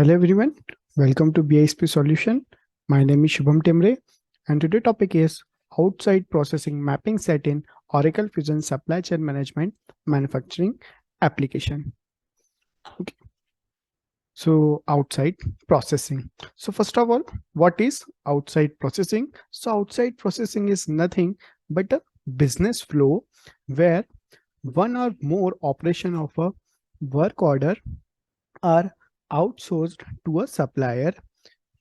Hello everyone, welcome to BISP solution. My name is Shubham Timre and today topic is outside processing mapping set in Oracle Fusion Supply Chain Management Manufacturing application. Okay. So outside processing. So first of all, what is outside processing? So outside processing is nothing but a business flow where one or more operation of a work order are outsourced to a supplier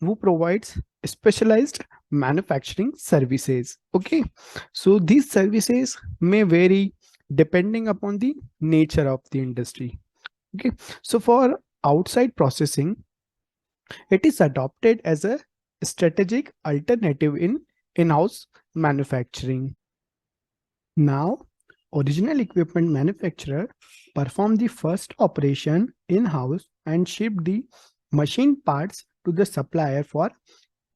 who provides specialized manufacturing services. Okay, so these services may vary depending upon the nature of the industry. Okay, so for outside processing, it is adopted as a strategic alternative in in-house manufacturing. Now, original equipment manufacturer perform the first operation in-house and ship the machine parts to the supplier for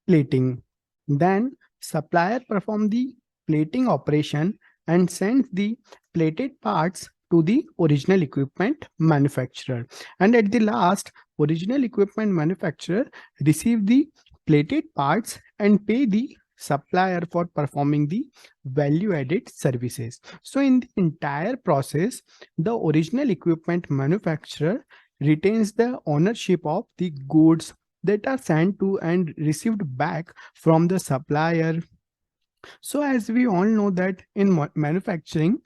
plating. Then supplier perform the plating operation and sends the plated parts to the original equipment manufacturer. And at the last, original equipment manufacturer receive the plated parts and pay the supplier for performing the value added services. So in the entire process, the original equipment manufacturer retains the ownership of the goods that are sent to and received back from the supplier. So as we all know that in manufacturing,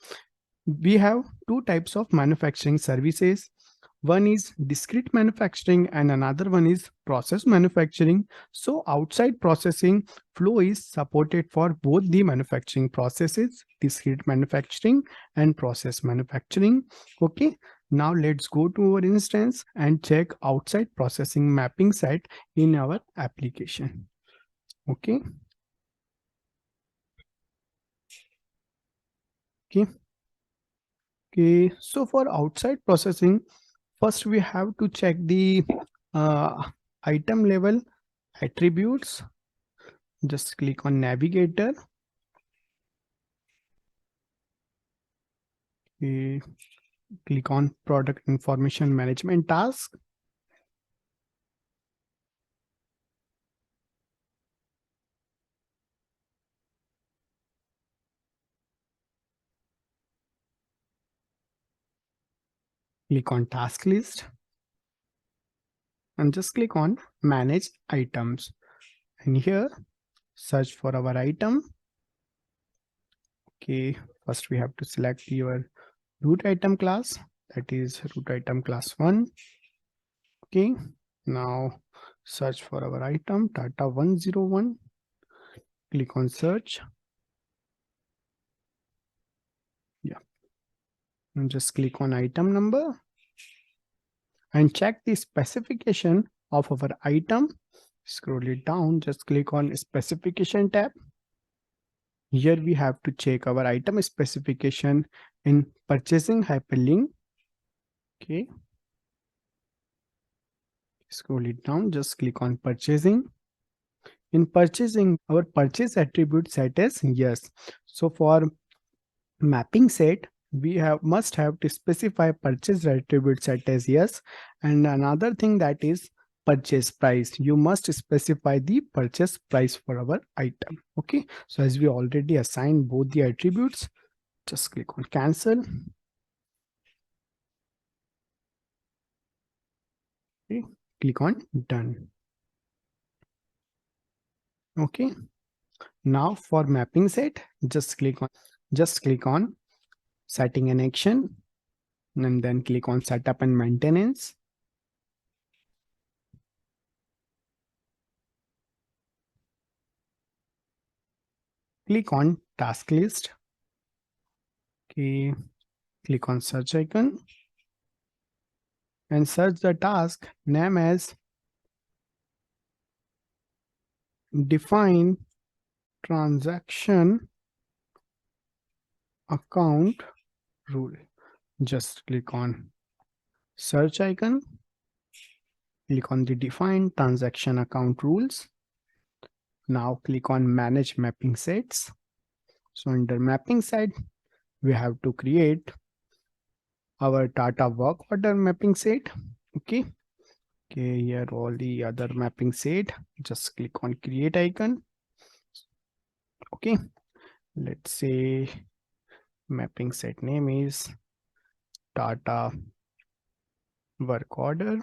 we have two types of manufacturing services. One is discrete manufacturing and another one is process manufacturing. So outside processing flow is supported for both the manufacturing processes, discrete manufacturing and process manufacturing. Okay, now let's go to our instance and check outside processing mapping set in our application. Okay. Okay, so for outside processing, first we have to check the item level attributes. Just click on navigator. Okay, click on product information management task. Click on task list and just click on manage items. And here search for our item. Okay, first we have to select your root item class, that is root item class 1. Okay, now search for our item Tata 101. Click on search. Yeah, and just click on item number and check the specification of our item. Scroll it down, just click on specification tab. Here we have to check our item specification in purchasing hyperlink. Okay, scroll it down, just click on purchasing. In purchasing, our purchase attribute set as yes. So for mapping set, we must have to specify purchase attribute set as yes. And another thing, that is purchase price. You must specify the purchase price for our item. Okay, so as we already assigned both the attributes, just click on cancel. Okay, click on done. Okay, now for mapping set, just click on setting and action, and then click on setup and maintenance. Click on task list. Okay, click on search icon and search the task name as define transaction account rule. Just click on search icon, click on the define transaction account rules. Now click on manage mapping sets. So under mapping set, we have to create our Tata work order mapping set. Okay, Okay, here all the other mapping set. Just click on create icon. Okay, let's say mapping set name is data work order.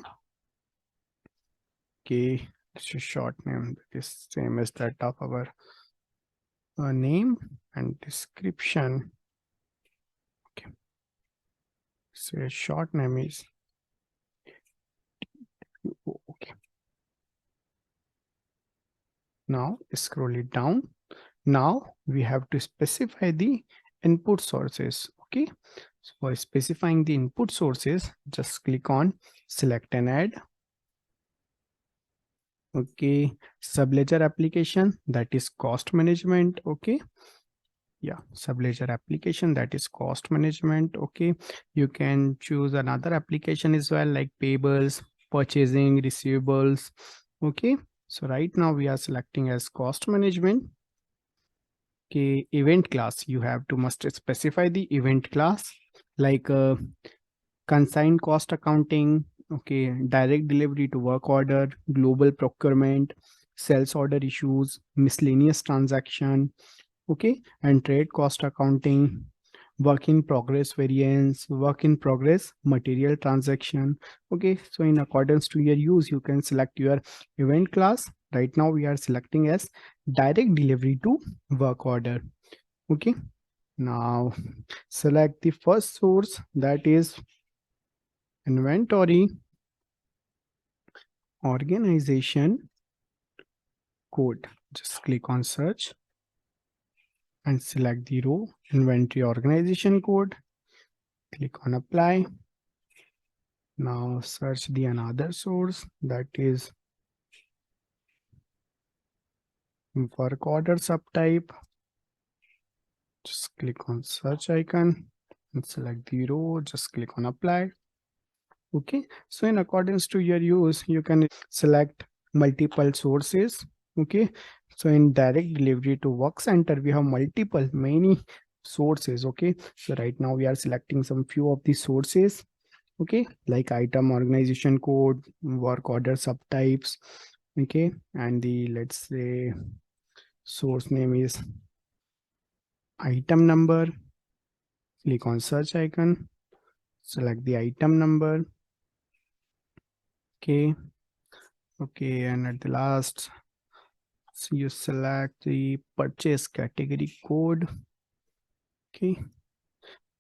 Okay, it's a short name that is same as that of our name and description. Okay, so short name is okay. Now scroll it down. Now we have to specify the input sources. Okay, so for specifying the input sources, just click on select and add. Okay, subledger application, that is cost management. Okay, yeah, subledger application, that is cost management. Okay, you can choose another application as well, like payables, purchasing, receivables. Okay, so right now we are selecting as cost management. Okay, event class, you have to must specify the event class, like consigned cost accounting. Okay, direct delivery to work order, global procurement, sales order issues, miscellaneous transaction. Okay, and trade cost accounting, work in progress variance, work in progress material transaction. Okay, so in accordance to your use, you can select your event class. Right now we are selecting as direct delivery to work order. Okay, now select the first source, that is inventory organization code. Just click on search and select the row inventory organization code. Click on apply. Now search the another source, that is work order subtype. Just click on search icon and select the row. Just click on apply. Okay, so in accordance to your use, you can select multiple sources. Okay, so in direct delivery to work center, we have many sources. Okay, so right now we are selecting some few of the sources. Okay, like item organization code, work order subtypes. Okay, and the, let's say, source name is item number. Click on search icon, select the item number. Okay, okay, and at the last, so you select the purchase category code. Okay,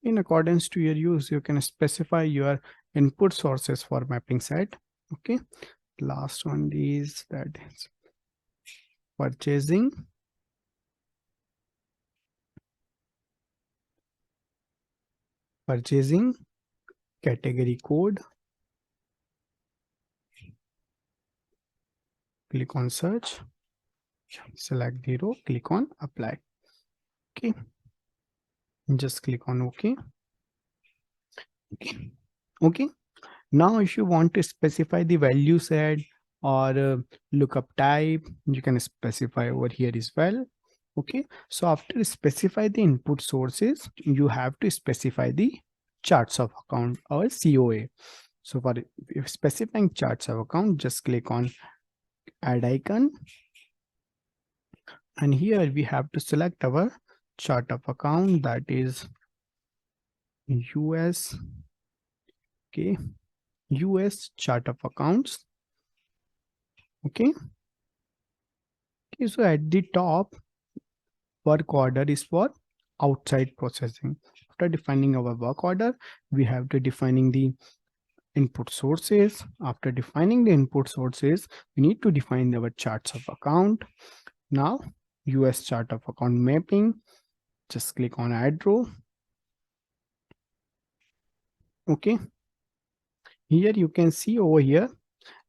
in accordance to your use, you can specify your input sources for mapping set. Okay, last one is that is purchasing category code. Click on search, select the row, click on apply. Okay, just click on OK. Okay, now if you want to specify the value set or lookup type, you can specify over here as well. Okay, so after specify the input sources, you have to specify the charts of account or COA. So for specifying charts of account, just click on add icon, and here we have to select our chart of account, that is US. Okay, US chart of accounts. Okay, okay, so at the top, work order is for outside processing. After defining our work order, we have to defining the input sources. After defining the input sources, we need to define our charts of account. Now US chart of account mapping, just click on add row. Okay, here you can see over here,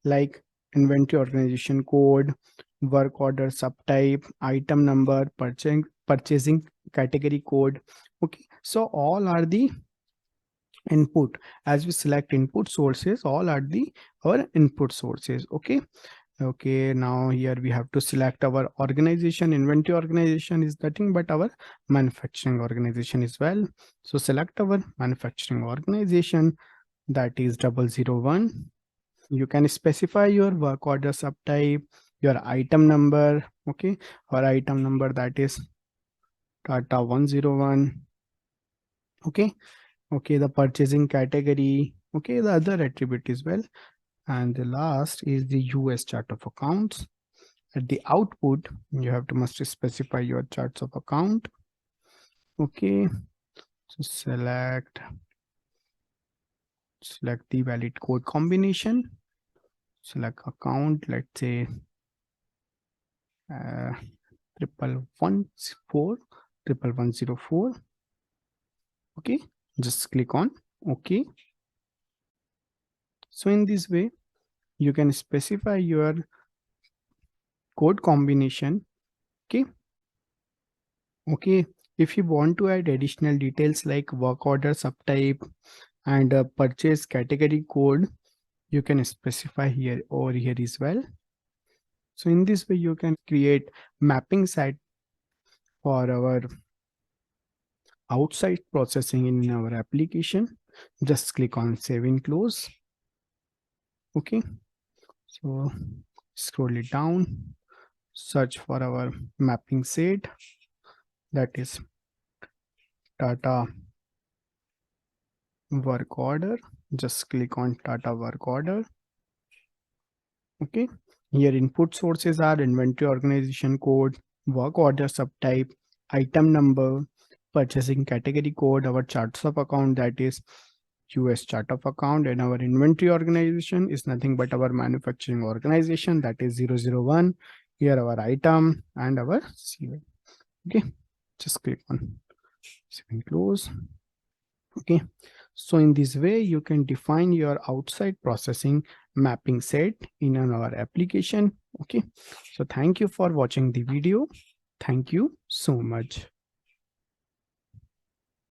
like inventory organization code, work order subtype, item number, purchasing category code. Okay, so all are the input. As we select input sources, all are the our input sources. Okay, okay, now here we have to select our organization. Inventory organization is nothing but our manufacturing organization as well. So select our manufacturing organization, that is 001. You can specify your work order subtype, your item number, okay, or item number, that is Tata 101, okay, okay, the purchasing category, okay, the other attribute as well. And the last is the US chart of accounts. At the output, you have to must specify your charts of account, okay. So select the valid code combination, select account, let's say uh, 1114 1104, okay, just click on okay. So in this way you can specify your code combination, okay. Okay, if you want to add additional details like work order subtype and purchase category code, you can specify here over here as well. So in this way you can create mapping set for our outside processing in our application. Just click on save and close, okay. So scroll it down, search for our mapping set, that is Tata work order. Just click on Tata work order, okay. Here input sources are inventory organization code, work order subtype, item number, purchasing category code, our charts of account, that is US chart of account, and our inventory organization is nothing but our manufacturing organization, that is 001. Here our item and our CY, okay. Just click on save and close, okay. So in this way you can define your outside processing mapping set in our application, okay. So thank you for watching the video. Thank you so much.